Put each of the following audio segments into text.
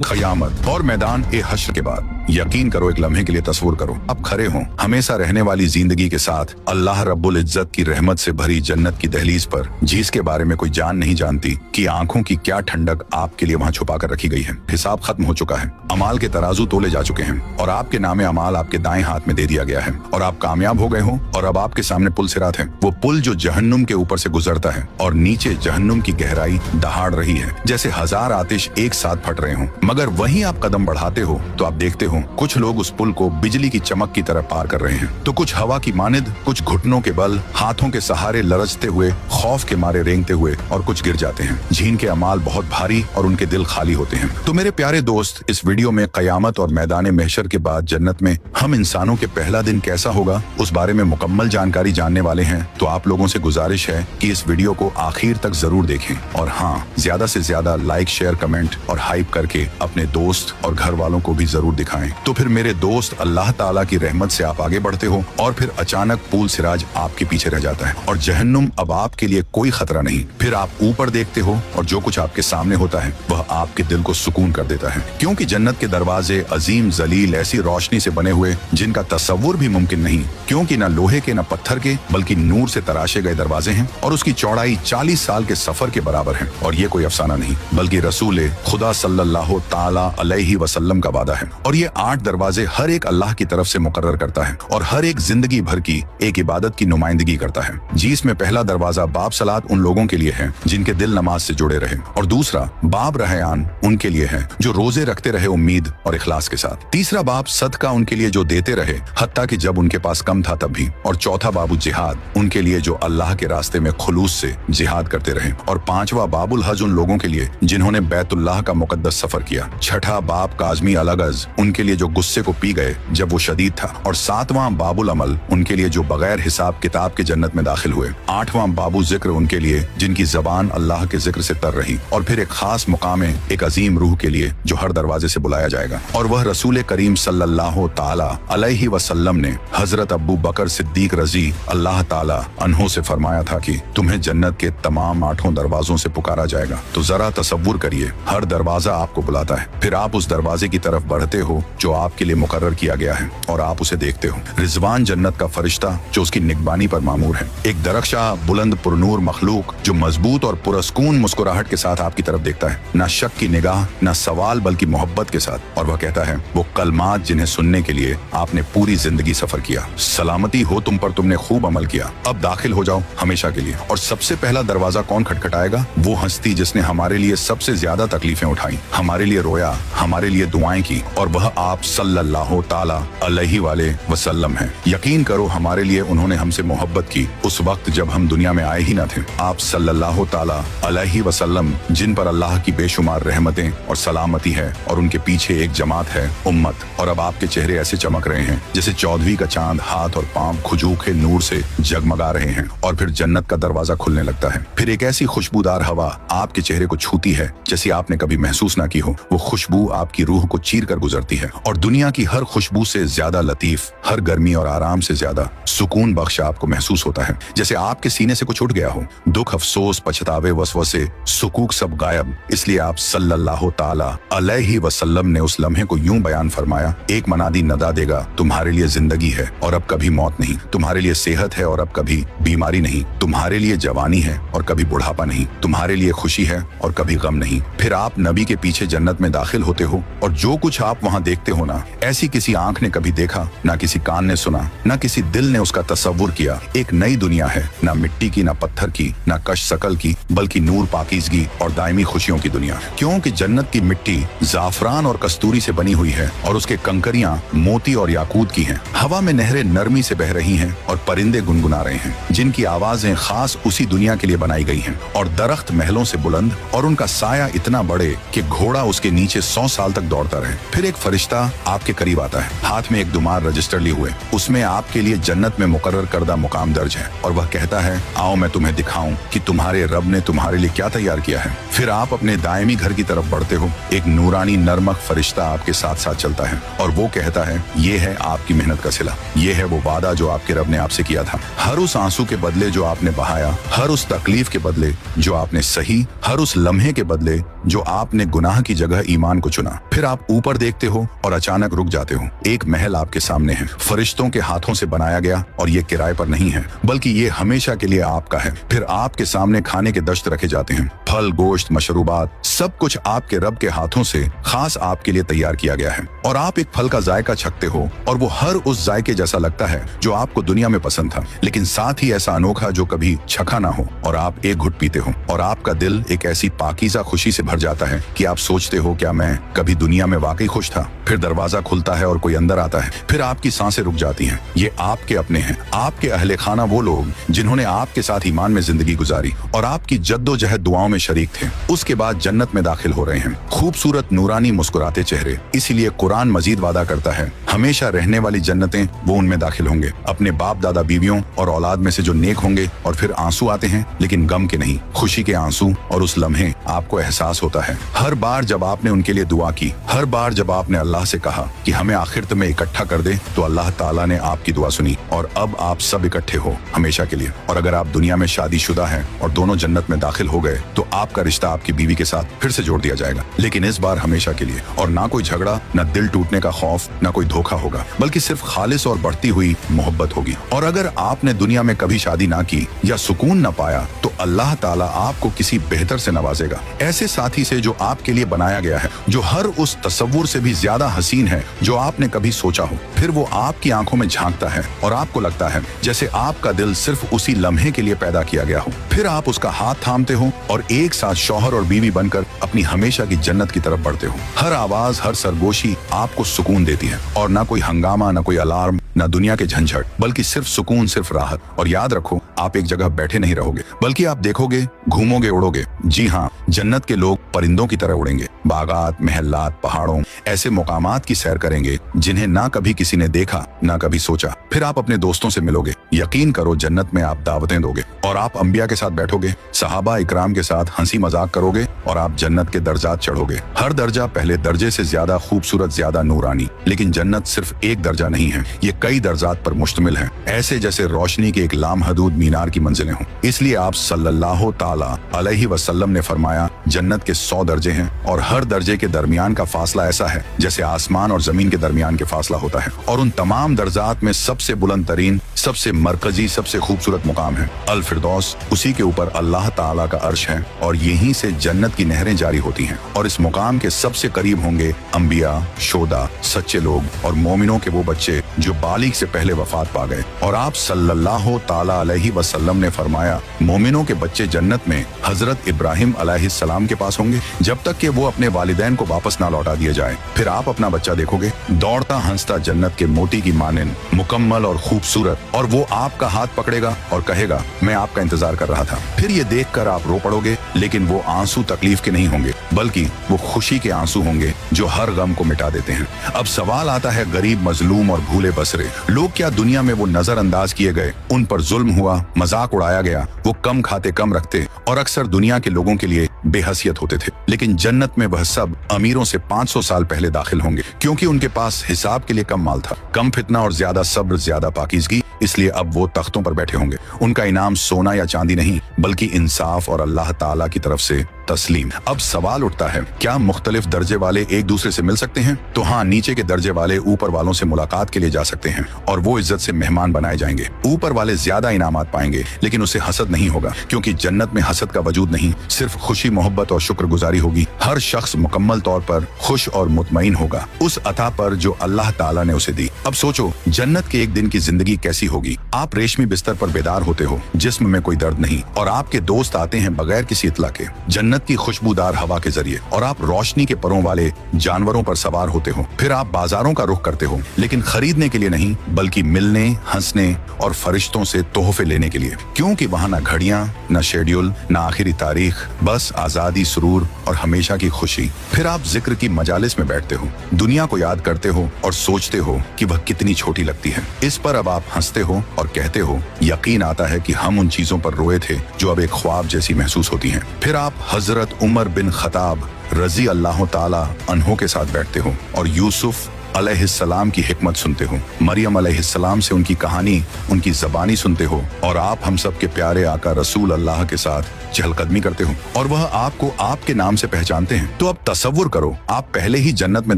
क़यामत और मैदान ए हश्र के बाद यकीन करो, एक लम्हे के लिए तस्वुर करो, आप खड़े हों हमेशा रहने वाली जिंदगी के साथ अल्लाह रब्बुल इज्जत की रहमत से भरी जन्नत की दहलीज पर, जिसके बारे में कोई जान नहीं जानती कि आंखों की क्या ठंडक आपके लिए वहां छुपा कर रखी गई है। हिसाब खत्म हो चुका है, अमाल के तराजू तोले जा चुके हैं और आपके नामे अमाल आपके दाएं हाथ में दे दिया गया है और आप कामयाब हो गए हो। और अब आपके सामने पुल सिरात है, वो पुल जो जहन्नुम के ऊपर से गुजरता है और नीचे जहन्नुम की गहराई दहाड़ रही है, जैसे हजार आतिश एक साथ फट रहे हो। मगर वहीं आप कदम बढ़ाते हो तो आप देखते हो कुछ लोग उस पुल को बिजली की चमक की तरह पार कर रहे हैं, तो कुछ हवा की मानिद, कुछ घुटनों के बल, हाथों के सहारे लरजते हुए, खौफ के मारे रेंगते हुए, और कुछ गिर जाते हैं जिनके अमाल बहुत भारी और उनके दिल खाली होते हैं। तो मेरे प्यारे दोस्त, इस वीडियो में क़यामत और मैदान महशर के बाद जन्नत में हम इंसानों के पहला दिन कैसा होगा उस बारे में मुकम्मल जानकारी जानने वाले हैं। तो आप लोगों से गुजारिश है कि इस वीडियो को आखिर तक जरूर देखें और हाँ, ज्यादा से ज्यादा लाइक, शेयर, कमेंट और हाइप करके अपने दोस्त और घर वालों को भी जरूर दिखाएं। तो फिर मेरे दोस्त, अल्लाह ताला की रहमत से आप आगे बढ़ते हो और फिर अचानक पूल सिराज आपके पीछे रह जाता है और जहन्नुम अब आपके लिए कोई खतरा नहीं। फिर आप ऊपर देखते हो और जो कुछ आपके सामने होता है वह आपके दिल को सुकून कर देता है, क्योंकि जन्नत के दरवाजे अजीम जलील ऐसी रोशनी से बने हुए जिनका तस्वुर भी मुमकिन नहीं, क्योंकि न लोहे के न पत्थर के बल्कि नूर से तराशे गए दरवाजे हैं और उसकी चौड़ाई 40 साल के सफर के बराबर है। और ये कोई अफसाना नहीं बल्कि रसूल खुदा सल्लल्लाहु ताला अलैहि वसल्लम का वादा है। और ये 8 दरवाजे हर एक अल्लाह की तरफ से मुकर्रर करता है और हर एक जिंदगी भर की एक इबादत की नुमाइंदगी करता है, जिसमें पहला दरवाजा बाब सलात उन लोगों के लिए है जिनके दिल नमाज से जुड़े रहे, और दूसरा बाब रहयान उनके लिए है जो रोजे रखते रहे उम्मीद और इखलास के साथ, तीसरा बाब सदका उनके लिए जो देते रहे हत्ता कि जब उनके पास कम था तब भी, और चौथा बाबू जिहाद उनके लिए जो अल्लाह के रास्ते में खुलूस से जिहाद करते रहे, और पांचवा बाबुल हज उन लोगों के लिए जिन्होंने बैतुल्लाह का मुकद्दस सफर किया, छठा बाब काज़मी अलगज उनके लिए जो गुस्से को पी गए जब वो शदीद था, और सातवां बाबुल अमल उनके लिए जो बगैर हिसाब किताब के जन्नत में दाखिल हुए, आठवां बाबू जिक्र उनके लिए जिनकी जबान अल्लाह के जिक्र से तर रही, और फिर एक खास मुकाम है एक अजीम रूह के लिए जो हर दरवाजे से बुलाया जाएगा, और वह रसूल करीम सल्लल्लाहु ताला अलैहि वसल्लम ने हजरत अबू बकर सिद्दीक रजी अल्लाह ताला अन्हो से फरमाया था कि तुम्हें जन्नत के तमाम 8 दरवाजों से पुकारा जाएगा। तो जरा तसव्वुर करिए, हर दरवाजा आपको बुलाता है, फिर आप उस दरवाजे की तरफ बढ़ते हो जो आपके लिए मुकर्रर किया गया है और आप उसे देखते हो। रिजवान जन्नत का फरिश्ता जो उसकी निगबानी पर मामूर है, एक दरख्शा बुलंद पुरनूर मखलूक जो मजबूत और पुरस्कून मुस्कुराहट के साथ आपकी तरफ देखता है, ना शक की निगाह ना सवाल बल्कि मोहब्बत के साथ, और वह कहता है वो कलमात जिन्हें सुनने के लिए आपने पूरी जिंदगी सफर किया, सलामती हो तुम पर, तुमने खूब अमल किया, अब दाखिल हो जाओ हमेशा के लिए। और सबसे पहला दरवाजा कौन खटखटाएगा? वो हस्ती जिसने हमारे लिए सबसे ज्यादा तकलीफें उठाई, हमारे लिए रोया, हमारे लिए दुआएं की, और वह आप सल्लल्लाहु ताला अलैहि वसल्लम है। यकीन करो हमारे लिए उन्होंने हमसे मोहब्बत की उस वक्त जब हम दुनिया में आए ही न थे। आप सल्लल्लाहु ताला अलैहि वसल्लम जिन पर अल्लाह की बेशुमार रहमतें और सलामती है और उनके पीछे एक जमात है उम्मत, और अब आपके चेहरे ऐसे चमक रहे हैं जैसे 14वीं का चांद हाथ और पांव खुजूखे नूर से जगमगा रहे हैं। और फिर जन्नत का दरवाजा खुलने लगता है, फिर एक ऐसी खुशबूदार हवा आपके चेहरे को छूती है जैसी आपने कभी महसूस ना की हो। वो खुशबू आपकी रूह को चीर कर गुजरती है और दुनिया की हर खुशबू से ज्यादा लतीफ, हर गर्मी और आराम से ज्यादा सुकून बख्श आपको महसूस होता है, जैसे आपके सीने से कुछ उठ गया हो। दुख, अफसोस, पछतावे, वसवसे, सुकूक सब गायब। इसलिए आप सल्लल्लाहु ताला अलैहि वसल्लम ने उस लम्हे को यूं बयान फरमाया, एक मनादी नदा देगा, तुम्हारे लिए जिंदगी है और अब कभी मौत नहीं, तुम्हारे लिए सेहत है और अब कभी बीमारी नहीं, तुम्हारे लिए जवानी है और कभी बुढ़ापा नहीं, तुम्हारे लिए खुशी है और कभी गम नहीं। फिर आप नबी के पीछे जन्नत में दाखिल होते हो और जो कुछ आप वहाँ देखते हो ना, ऐसी किसी आंख ने कभी देखा, ना किसी कान ने सुना, ना किसी दिल ने उसका तसव्वुर किया। एक नई दुनिया है, ना मिट्टी की, ना पत्थर की, ना कश शकल की, बल्कि नूर, पाकीज़गी और दायमी खुशियों की दुनिया। क्योंकि जन्नत की मिट्टी जाफरान और कस्तूरी से बनी हुई है और उसके कंकरियां मोती और याकूत की हैं। हवा में नहरें नरमी से बह रही हैं और परिंदे गुनगुना रहे हैं जिनकी आवाजें खास उसी दुनिया के लिए बनाई गई हैं। और दरख्त महलों से बुलंद और उनका साया इतना बड़े कि घोड़ा उसके नीचे 100 साल तक दौड़ता रहे। फिर एक फरिश्ता आपके करीब आता है, हाथ में एक दुमार रजिस्टर लिए हुए, उसमें आपके लिए जन्नत में मुकर्रर करदा मुकाम दर्ज है, और वह कहता है आओ मैं तुम्हें दिखाऊं कि तुम्हारे रब ने तुम्हारे लिए क्या तैयार किया है। फिर आप अपने दायमी घर की तरफ बढ़ते हो, एक नूरानी नरमक फरिश्ता आपके साथ साथ चलता है और वो कहता है ये है आपकी मेहनत का सिला, ये है वो वादा जो आपके रब ने आपसे किया था। हर उस आंसू के बदले जो आपने बहाया, हर उस तकलीफ के बदले जो आपने सही, हर उस लम्हे के बदले जो आपने गुनाह की जगह ईमान को चुना, चुना। फिर आप ऊपर देखते हो और अचानक रुक जाते हो। एक महल आपके सामने है, फरिश्तों के हाथों से बनाया गया, और ये किराए पर नहीं है बल्कि ये हमेशा के लिए आपका है। फिर आपके सामने खाने के दश्त रखे जाते हैं, फल, गोश्त, मशरूबात, सब कुछ आपके रब के हाथों से खास आपके लिए तैयार किया गया है। और आप एक फल का जायका चखते हो और वो हर उस जायके जैसा लगता है जो आपको दुनिया में पसंद था, लेकिन साथ ही ऐसा अनोखा जो कभी चखा ना हो। और आप एक घुट पीते हो और आपका दिल एक ऐसी पाकीज़ा खुशी से भर जाता है कि आप सोचते हो, क्या मैं कभी दुनिया में वाकई खुश था? फिर दरवाजा खुलता है और कोई अंदर आता है। फिर आपकी सांसें रुक जाती हैं। ये आपके अपने हैं, आपके अहले खाना, वो लोग जिन्होंने आपके साथ ईमान में जिंदगी गुजारी और आपकी जद्दोजहद दुआओं में शरीक थे। उसके बाद जन्नत में दाखिल हो रहे हैं, खूबसूरत नूरानी मुस्कुराते चेहरे। इसीलिए कुरान मजीद वादा करता है, हमेशा रहने वाली जन्नतें वो उनमें दाखिल होंगे, अपने बाप दादा बीवियों और औलाद में से जो नेक होंगे। और फिर आंसू आते हैं, लेकिन गम के नहीं, खुशी के आंसू। और उस लम्हे आपको एहसास होता है, हर बार जब आपने उनके लिए दुआ की, हर बार जब आपने अल्लाह से कहा कि हमें आखिरत में इकट्ठा कर दे, तो अल्लाह ताला ने आपकी दुआ सुनी और अब आप सब इकट्ठे हो हमेशा के लिए। और अगर आप दुनिया में शादीशुदा हैं और दोनों जन्नत में दाखिल हो गए, तो आपका रिश्ता आपकी बीवी के साथ फिर से जोड़ दिया जाएगा, लेकिन इस बार हमेशा के लिए। और ना कोई झगड़ा, ना दिल टूटने का खौफ, ना कोई धोखा होगा, बल्कि सिर्फ खालिस और बढ़ती हुई मोहब्बत होगी। और अगर आपने दुनिया में कभी शादी ना की या सुकून ना पाया, तो अल्लाह ताला आपको किसी बेहतर से नवाजेगा, ऐसे साथी से जो आपके लिए बनाया गया है, जो हर उस तसव्वुर से भी ज्यादा हसीन है जो आपने कभी सोचा हो। फिर वो आपकी आंखों में झांकता है और आपको लगता है जैसे आपका दिल सिर्फ उसी लम्हे के लिए पैदा किया गया हो। फिर आप उसका हाथ थामते हो और एक साथ शौहर और बीवी बनकर अपनी हमेशा की जन्नत की तरफ बढ़ते हो। हर आवाज, हर सरगोशी आपको सुकून देती है, और ना कोई हंगामा, ना कोई अलार्म, ना दुनिया के झंझट, बल्कि सिर्फ सुकून, सिर्फ राहत। और याद रखो, आप एक जगह बैठे नहीं रहोगे, बल्कि आप देखोगे, घूमोगे, उड़ोगे। जी हाँ, जन्नत के लोग परिंदों की तरह उड़ेंगे, बागात, महल्लात, पहाड़ों, ऐसे मुकामात की सैर करेंगे जिन्हें ना कभी किसी ने देखा, ना कभी सोचा। फिर आप अपने दोस्तों से मिलोगे, यकीन करो जन्नत में आप दावतें दोगे, और आप अंबिया के साथ बैठोगे, सहाबा इकराम के साथ हंसी मजाक करोगे, और आप जन्नत के दर्जात चढ़ोगे। हर दर्जा पहले दर्जे से ज्यादा खूबसूरत, ज्यादा नूरानी। लेकिन जन्नत सिर्फ एक दर्जा नहीं है, ये कई दर्जात पर मुश्तमिल है, ऐसे जैसे रोशनी के एक लामहदूद मीनार की मंजिलें हों। इसलिए आप सल्लल्लाहु ताला अलैहि वसल्लम ने फरमाया, जन्नत के 100 दर्जे हैं, और हर दर्जे के दरमियान का फासला ऐसा है जैसे आसमान और जमीन के दरमियान के फासला होता है। और उन तमाम दर्जात में सबसे बुलंद तरीन, सबसे मरकजी, सबसे खूबसूरत मुकाम है अल फिरदौस। उसी के ऊपर अल्लाह ताला का अर्श है, और यहीं से जन्नत की नहरें जारी होती हैं। और इस मुकाम के सबसे करीब होंगे अंबिया, शोदा, सच्चे लोग और मोमिनों के वो बच्चे जो बालिग से पहले वफात पा गए। और आप सल्लल्लाहु ताला अलैहि वसल्लम ने फरमाया, मोमिनों के बच्चे जन्नत में हजरत इब्राहिम अलैहिस्सलाम के पास होंगे, जब तक कि वो अपने वालिदैन को वापस ना लौटा दिए जाए। फिर आप अपना बच्चा देखोगे, दौड़ता हंसता जन्नत के मोती की मानिंद, मुकम्मल और खूबसूरत, और वो आपका हाथ पकड़ेगा और कहेगा, मैं आपका इंतजार कर रहा था। फिर ये देखकर आप रो पड़ोगे, लेकिन वो आंसू तकलीफ के नहीं होंगे, बल्कि वो खुशी के आंसू होंगे जो हर गम को मिटा देते हैं। अब सवाल आता है, गरीब, मजलूम और भूले बसरे लोग, क्या दुनिया में वो नजरअंदाज किए गए, उन पर जुल्म हुआ, मजाक उड़ाया गया, वो कम खाते, कम रखते और अक्सर दुनिया के लोगों के लिए बेहसियत होते थे, लेकिन जन्नत में वह सब अमीरों से 500 साल पहले दाखिल होंगे, क्योंकि उनके पास हिसाब के लिए कम माल था, कम फितना और ज्यादा सब्र, ज्यादा पाकीज़गी। इसलिए अब वो तख्तों पर बैठे होंगे। उनका इनाम सोना या चांदी नहीं, बल्कि इंसाफ और अल्लाह ताला की तरफ से तस्लीम। अब सवाल उठता है, क्या मुख्तलिफ दर्जे वाले एक दूसरे से मिल सकते हैं? तो हाँ, नीचे के दर्जे वाले ऊपर वालों से मुलाकात के लिए जा सकते हैं, और वो इज्जत से मेहमान बनाए जाएंगे। ऊपर वाले ज्यादा इनामात पाएंगे, लेकिन उसे हसद नहीं होगा, क्योंकि जन्नत में हसद का वजूद नहीं, सिर्फ खुशी, मोहब्बत और शुक्रगुजारी होगी। हर शख्स मुकम्मल तौर पर खुश और मुतमईन होगा उस अता पर जो अल्लाह ताला ने उसे दी। अब सोचो, जन्नत के एक दिन की जिंदगी कैसी होगी। आप रेशमी बिस्तर पर बेदार होते हो, जिस्म में कोई दर्द नहीं, और आपके दोस्त आते हैं बगैर किसी इत्तला के, जन्नत की खुशबूदार हवा के जरिए, और आप रोशनी के परों वाले जानवरों पर सवार होते हो। फिर आप बाजारों का रुख करते हो, लेकिन खरीदने के लिए नहीं, बल्कि मिलने, हंसने और फरिश्तों से तोहफे लेने के लिए, क्योंकि वहाँ ना घड़ियां, ना शेड्यूल, ना आखिरी तारीख, बस आजादी, सुरूर और हमेशा की खुशी। फिर आप जिक्र की मजालिस में बैठते हो, दुनिया को याद करते हो और सोचते हो कि वह कितनी छोटी लगती है। इस पर अब आप हंसते हो और कहते हो, यकीन आता है कि हम उन चीजों पर रोए थे जो अब एक ख्वाब जैसी महसूस होती हैं। फिर आप हजरत उमर बिन खताब रजी अल्लाह ताला अन्हो के साथ बैठते हो, और यूसुफ, अलैहिस्सलाम की हिकमत सुनते हो, मरियम अलैहिस्सलाम से उनकी कहानी, उनकी ज़बानी सुनते हो, और आप हम सब के प्यारे आका रसूल अल्लाह के साथ चहलकदमी करते हो और वह आपको आपके नाम से पहचानते हैं, तो अब तसव्वुर करो आप पहले ही जन्नत में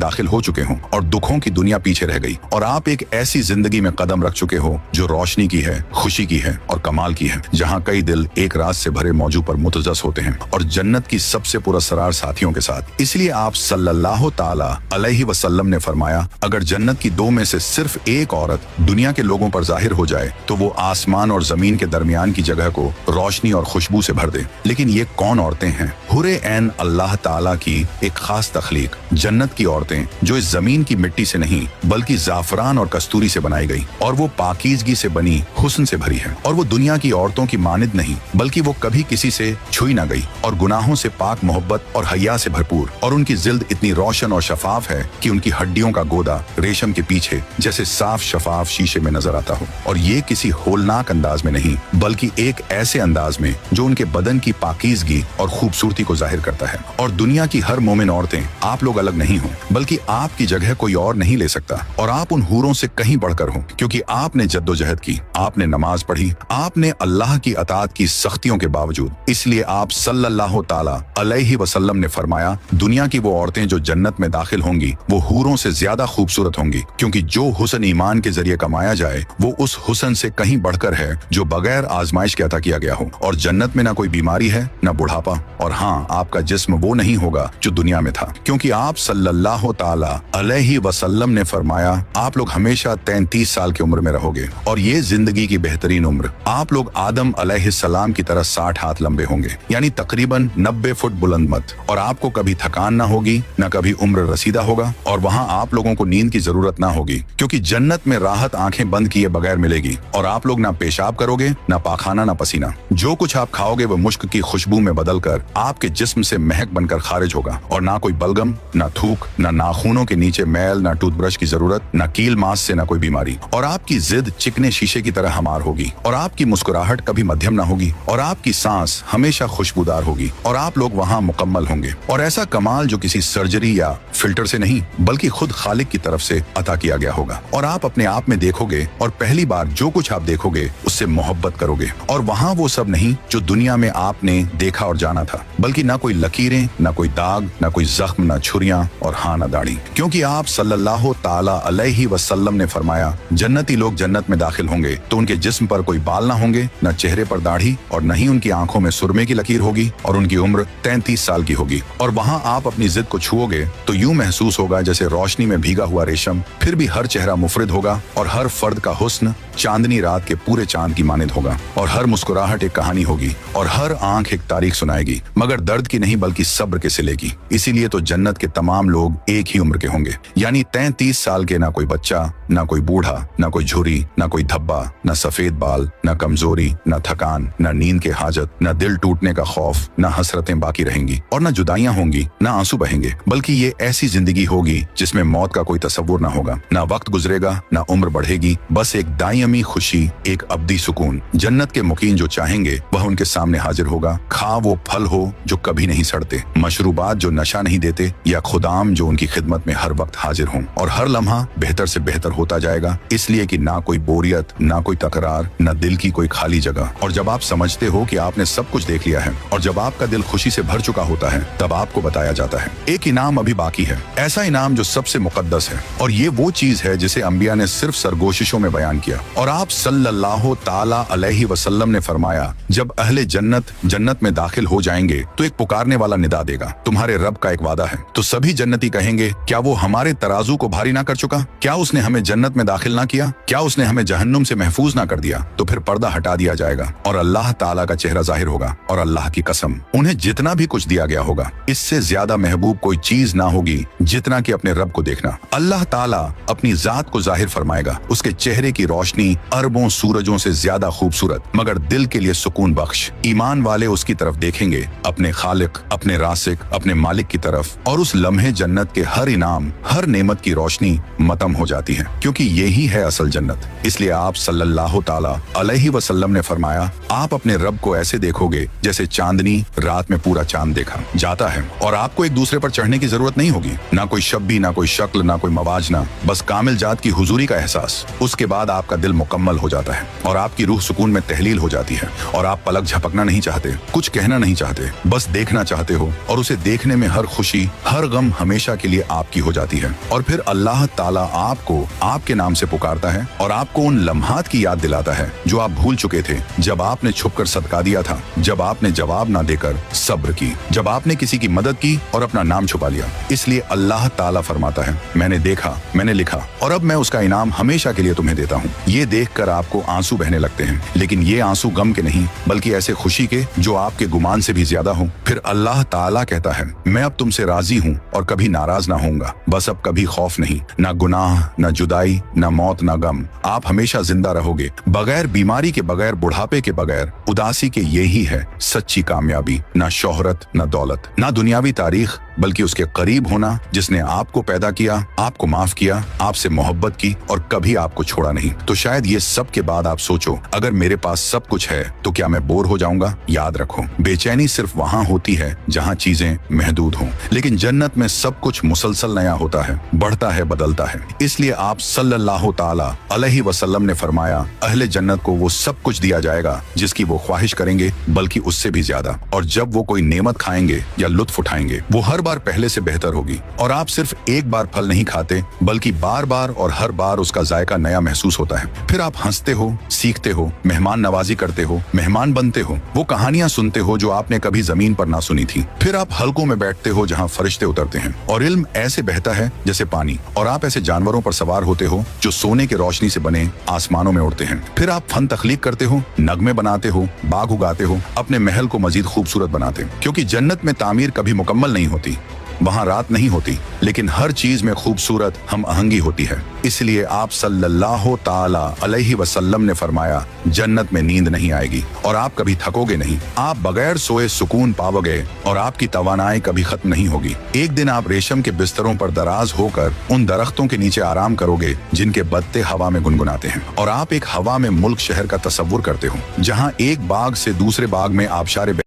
दाखिल हो चुके हो और दुखों की दुनिया पीछे रह गई और आप एक ऐसी जिंदगी में कदम रख चुके हो जो रोशनी की है, खुशी की है और कमाल की है, जहाँ कई दिल एक रात से भरे मौजू पर मुतजस होते हैं और जन्नत की सबसे पुरस्सरार साथियों के साथ। इसलिए आप सल्लल्लाहु ताला अलैहि वसल्लम ने फरमाया, अगर जन्नत की दो में से सिर्फ एक औरत दुनिया के लोगों पर जाहिर हो जाए तो वो आसमान और जमीन के दरमियान की जगह को रोशनी और खुशबू से भर दे। लेकिन ये कौन औरतें हैं? हुरे ऐन अल्लाह ताला की एक खास तख्लीक, जन्नत की औरतें जो इस जमीन की मिट्टी से नहीं बल्कि जाफरान और कस्तूरी से बनाई गई और वो पाकीज़गी से बनी, हुस्न से भरी है और वो दुनिया की औरतों की मानिद नहीं बल्कि वो कभी किसी से छुई ना गई और गुनाहों से पाक, मोहब्बत और हया से भरपूर, और उनकी जिल्द इतनी रोशन और शफाफ है कि उनकी हड्डियों का गोदा रेशम के पीछे जैसे साफ शफाफ शीशे में नजर आता हो, और ये किसी होलनाक अंदाज में नहीं बल्कि एक ऐसे अंदाज में जो उनके बदन की पाकीज़गी और खूबसूरती को जाहिर करता है। और दुनिया की हर मोमिन औरतें आप लोग अलग नहीं हो बल्कि आपकी जगह कोई और नहीं ले सकता और आप उन हूरों से कहीं बढ़कर हो, क्योंकि आपने जद्दोजहद की, आपने नमाज पढ़ी, आपने अल्लाह की अताअत की सख्तियों के बावजूद। इसलिए आप सल्लल्लाहु ताला अलैहि वसल्लम ने फरमाया, दुनिया की वो औरतें जो जन्नत में दाखिल होंगी वो हूरों से ज्यादा खूबसूरत होंगी, क्योंकि जो हुस्न ईमान के जरिए कमाया जाए वो उस हुस्न से कहीं बढ़कर है जो बगैर आजमाइश के अता किया गया हो। और जन्नत में ना कोई बीमारी है ना बुढ़ापा, और हाँ, आपका जिस्म वो नहीं होगा जो दुनिया में था, क्योंकि आप सल्लल्लाहु ताला अलैहि वसल्लम ने फरमाया, आप लोग हमेशा 33 साल की उम्र में रहोगे और ये जिंदगी की बेहतरीन उम्र। आप लोग आदम अलैहिस्सलाम की तरह 60 हाथ लंबे होंगे, यानी तकरीबन 90 फुट बुलंद मत, और आपको कभी थकान ना होगी, ना कभी उम्र रसीदा होगा, और वहाँ आप लोगों को नींद की जरूरत ना होगी, क्योंकि जन्नत में राहत आंखें बंद किए बगैर मिलेगी, और आप लोग ना पेशाब करोगे, ना पाखाना, ना पसीना। जो कुछ आप खाओगे वो मुश्क की खुशबू में बदलकर आपके जिस्म से महक बनकर खारिज होगा, और ना कोई बलगम, ना थूक, ना नाखूनों के नीचे मैल, ना टूथब्रश की जरूरत, ना कील मांस से ना कोई बीमारी, और आपकी जिद चिकने शीशे की तरह हमार होगी, और आपकी मुस्कुराहट कभी मध्यम ना होगी, और आपकी सांस हमेशा खुशबूदार होगी, और आप लोग वहाँ मुकम्मल होंगे। और ऐसा कमाल जो किसी सर्जरी या फिल्टर से नहीं बल्कि खुद खालिक की तरफ से अता किया गया होगा, और आप अपने आप में देखोगे और पहली बार जो कुछ आप देखोगे उससे मोहब्बत करोगे, और वहाँ वो सब नहीं जो दुनिया में आपने देखा और जाना था, बल्कि ना कोई लकीरें, ना कोई दाग, ना कोई जख्म, ना छुरियां, और हाँ ना दाढ़ी, क्योंकि आप सल्लल्लाहु ताला अलैहि वसल्लम ने फरमाया, जन्नती लोग जन्नत में दाखिल होंगे तो उनके जिस्म पर कोई बाल ना होंगे, न चेहरे पर दाढ़ी, और न ही उनकी आंखों में सुरमे की लकीर होगी, और उनकी उम्र 33 साल की होगी। और वहाँ आप अपनी जिद को छुओगे तो यूं महसूस होगा जैसे रोशनी में भीगा हुआ रेशम, फिर भी हर चेहरा मुफरिद होगा और हर फर्द का हुस्न चांदनी रात के पूरे चांद की मानिद होगा, और हर मुस्कुराहट एक कहानी होगी, और हर आंख एक तारीख सुनाएगी, मगर दर्द की नहीं बल्कि सब्र के सिले की। इसीलिए तो जन्नत के तमाम लोग एक ही उम्र के होंगे, यानी 33 साल के, ना कोई बच्चा, ना कोई बूढ़ा, ना कोई झुरी, ना कोई धब्बा, ना सफेद बाल, ना कमजोरी, ना थकान, ना नींद के हाजत, ना दिल टूटने का खौफ, ना हसरतें बाकी रहेंगी, और ना जुदाइयां होंगी, ना आंसू बहेंगे, बल्कि ये ऐसी जिंदगी होगी जिसमें मौत का कोई तसव्वुर ना होगा, ना वक्त गुजरेगा, ना उम्र बढ़ेगी, बस एक दायमी खुशी, एक अब्दी सुकून। जन्नत के मुकीन जो चाहेंगे वह उनके सामने हाजिर होगा, खा वो फल हो जो कभी नहीं सड़ते, मशरूबात जो नशा नहीं देते, या खुदाम जो उनकी खिदमत में हर वक्त हाजिर हों, और हर लम्हा बेहतर से बेहतर होता जाएगा, इसलिए कि ना कोई बोरियत, ना कोई तकरार, ना दिल की कोई खाली जगह। और जब आप समझते हो कि आपने सब कुछ देख लिया है और जब आपका दिल खुशी से भर चुका होता है, तब आपको बताया जाता है एक इनाम अभी बाकी है, ऐसा इनाम जो सबसे मुकद्दस है, और ये वो चीज है जिसे अंबिया ने सिर्फ सरगोशिशों में बयान किया। और आप सल्लल्लाहु ताला अलैहि वसल्लम ने फरमाया, जब अहले जन्नत में दाखिल हो जाएंगे तो एक पुकारने वाला निदा देगा, तुम्हारे रब का एक वादा है। तो सभी जन्नती कहेंगे, क्या वो हमारे तराजू को भारी ना कर चुका? क्या उसने हमें जन्नत में दाखिल ना किया? क्या उसने हमें जहन्नुम से महफूज ना कर दिया? तो फिर पर्दा हटा दिया जाएगा और अल्लाह ताला का चेहरा जाहिर होगा, और अल्लाह की कसम, उन्हें जितना भी कुछ दिया गया होगा इससे ज्यादा महबूब कोई चीज ना होगी जितना कि अपने रब को देखना। अल्लाह ताला अपनी जात को जाहिर फरमाएगा, उसके चेहरे की रोशनी अरबों सूरजों से ज्यादा खूबसूरत, मगर दिल के लिए सुकून बख्श। ईमान वाले उसकी तरफ देखेंगे, अपने खालिक, अपने रासिक, अपने मालिक की तरफ, और उस लम्हे जन्नत के हर इनाम, हर नेमत की रोशनी मतम हो जाती है, क्योंकि यही है असल जन्नत। इसलिए आप सल्लल्लाहु ताला अलैहि वसल्लम ने फरमाया, आप अपने रब को ऐसे देखोगे जैसे चांदनी रात में पूरा चांद देखा जाता है, और आपको एक दूसरे पर चढ़ने की जरूरत नहीं होगी, ना कोई शब्बी, ना कोई शक्ल, ना कोई मवाजना, बस कामिल जात की हुजूरी का एहसास। उसके बाद आपका दिल मुकम्मल हो जाता है और आपकी रूह सुकून में तहलील हो जाती है और आप पलक झपकना नहीं चाहते, कुछ कहना नहीं चाहते, बस देखना चाहते हो और उसे देखने में हर खुशी हर गम हमेशा के लिए आपकी हो जाती है। और फिर अल्लाह ताला आपको आपके नाम से पुकारता है और आपको उन लम्हात की याद दिलाता है जो आप भूल चुके थे, जब आपने छुपकर सदका दिया था, जब आपने जवाब ना देकर सब्र की, जब आपने किसी की मदद की और अपना नाम छुपा लिया। इसलिए अल्लाह ताला फरमाता है, मैंने देखा, मैंने लिखा और अब मैं उसका इनाम हमेशा के लिए तुम्हें देता हूँ। ये देखकर आपको आंसू बहने लगते हैं, लेकिन ये आंसू गम के नहीं बल्कि ऐसे खुशी के जो आपके गुमान से भी ज्यादा हो। फिर अल्लाह ताला कहता है, मैं अब तुमसे राजी हूँ और कभी नाराज ना होऊंगा। बस अब कभी खौफ नहीं, ना गुनाह, ना जुदाई, ना मौत, ना गम। आप हमेशा जिंदा रहोगे, बगैर बीमारी के, बगैर बुढ़ापे के, बगैर उदासी के। यही है सच्ची कामयाबी। ना शोहरत, ना दौलत, ना दुनियावी तारीख, बल्कि उसके करीब होना जिसने आपको पैदा किया, आपको माफ किया, आपसे मोहब्बत की और कभी आपको छोड़ा नहीं। तो शायद ये सब के बाद आप सोचो, अगर मेरे पास सब कुछ है तो क्या मैं बोर हो जाऊंगा? याद रखो, बेचैनी सिर्फ वहां होती है जहां चीजें महदूद हों, लेकिन जन्नत में सब कुछ मुसलसल नया होता है, बढ़ता है, बदलता है। इसलिए आप सल्लल्लाहु ताला अलैहि वसल्लम ने फरमाया, अहले जन्नत को वो सब कुछ दिया जाएगा जिसकी वो ख्वाहिश करेंगे, बल्कि उससे भी ज्यादा। और जब वो कोई नेमत खाएंगे या लुत्फ उठाएंगे, वो हर बार पहले से बेहतर होगी। और आप सिर्फ एक बार फल नहीं खाते, बल्कि बार बार और हर बार उसका जायका नया महसूस होता है। फिर आप हंसते हो, सीखते हो, मेहमान नवाजी करते हो, मेहमान बनते हो, वो कहानियां सुनते हो जो आपने कभी जमीन पर ना सुनी थी। फिर आप हलकों में बैठते हो जहां फरिश्ते उतरते हैं और इल्म ऐसे बहता है जैसे पानी। और आप ऐसे जानवरों पर सवार होते हो जो सोने की रोशनी से बने आसमानों में उड़ते हैं। फिर आप फन तख्लीक करते हो, नगमे बनाते हो, बाग उगाते हो, अपने महल को मजीद खूबसूरत बनाते हो। क्योंकि जन्नत में तामीर कभी मुकम्मल नहीं होती, वहां रात नहीं होती, लेकिन हर चीज में खूबसूरत हम आहंगी होती है। इसलिए आप सल्लल्लाहु ताला अलैहि वसल्लम ने फरमाया, जन्नत में नींद नहीं आएगी और आप कभी थकोगे नहीं। आप बगैर सोए सुकून पाओगे और आपकी तवानाई कभी खत्म नहीं होगी। एक दिन आप रेशम के बिस्तरों पर दराज होकर उन दरख्तों के नीचे आराम करोगे जिनके पत्ते हवा में गुनगुनाते हैं। और आप एक हवा में मुल्क शहर का तसव्वुर करते हो, जहाँ एक बाग से दूसरे बाग में आबशारे